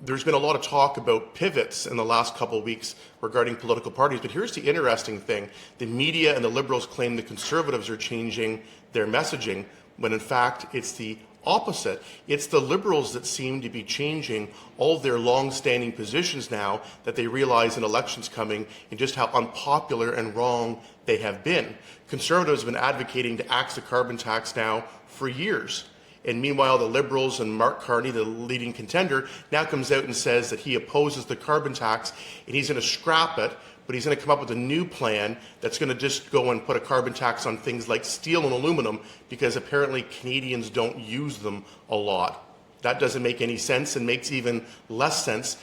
there's been a lot of talk about pivots in the last couple of weeks regarding political parties, but here's the interesting thing. The media and the Liberals claim the Conservatives are changing their messaging, when in fact it's the opposite. It's the Liberals that seem to be changing all of their long-standing positions now that they realize an election's coming and just how unpopular and wrong they have been. Conservatives have been advocating to axe the carbon tax now for years. And meanwhile, the Liberals and Mark Carney, the leading contender, now comes out and says that he opposes the carbon tax and he's going to scrap it, but he's going to come up with a new plan that's going to just go and put a carbon tax on things like steel and aluminum because apparently Canadians don't use them a lot. That doesn't make any sense and makes even less sense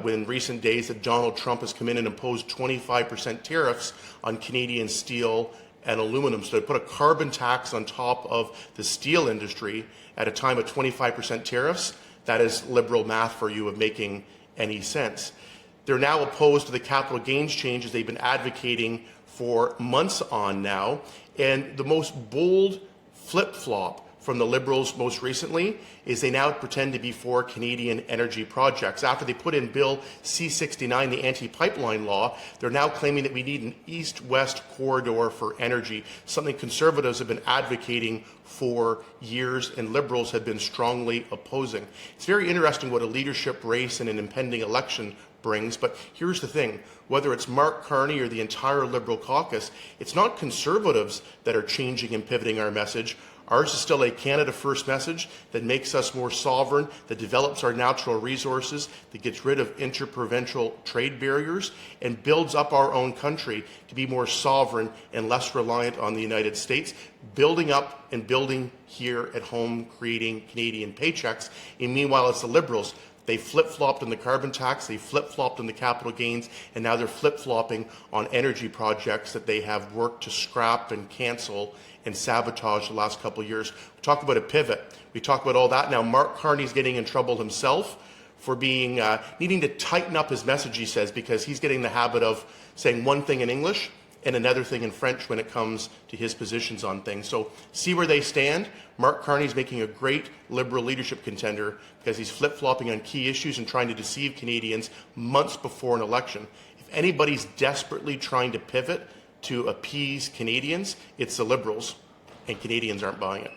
when in recent days that Donald Trump has come in and imposed 25% tariffs on Canadian steel and aluminum. So to put a carbon tax on top of the steel industry at a time of 25% tariffs, that is Liberal math for you of making any sense. They're now opposed to the capital gains changes they've been advocating for months on now. And the most bold flip-flop from the Liberals most recently is they now pretend to be for Canadian energy projects. After they put in Bill C-69, the anti-pipeline law, they're now claiming that we need an east-west corridor for energy, something Conservatives have been advocating for years and Liberals have been strongly opposing. It's very interesting what a leadership race in an impending election brings, but here's the thing. Whether it's Mark Carney or the entire Liberal caucus, it's not Conservatives that are changing and pivoting our message. Ours is still a Canada First message that makes us more sovereign, that develops our natural resources, that gets rid of interprovincial trade barriers, and builds up our own country to be more sovereign and less reliant on the United States, building up and building here at home, creating Canadian paychecks. And meanwhile, it's the Liberals. They flip-flopped on the carbon tax, they flip-flopped on the capital gains, and now they're flip-flopping on energy projects that they have worked to scrap and cancel and sabotage the last couple of years. We talk about a pivot. We talk about all that. Now Mark Carney's getting in trouble himself for being needing to tighten up his message, he says, because he's getting the habit of saying one thing in English and another thing in French when it comes to his positions on things. So see where they stand. Mark Carney's making a great Liberal leadership contender because he's flip-flopping on key issues and trying to deceive Canadians months before an election. If anybody's desperately trying to pivot to appease Canadians, it's the Liberals, and Canadians aren't buying it.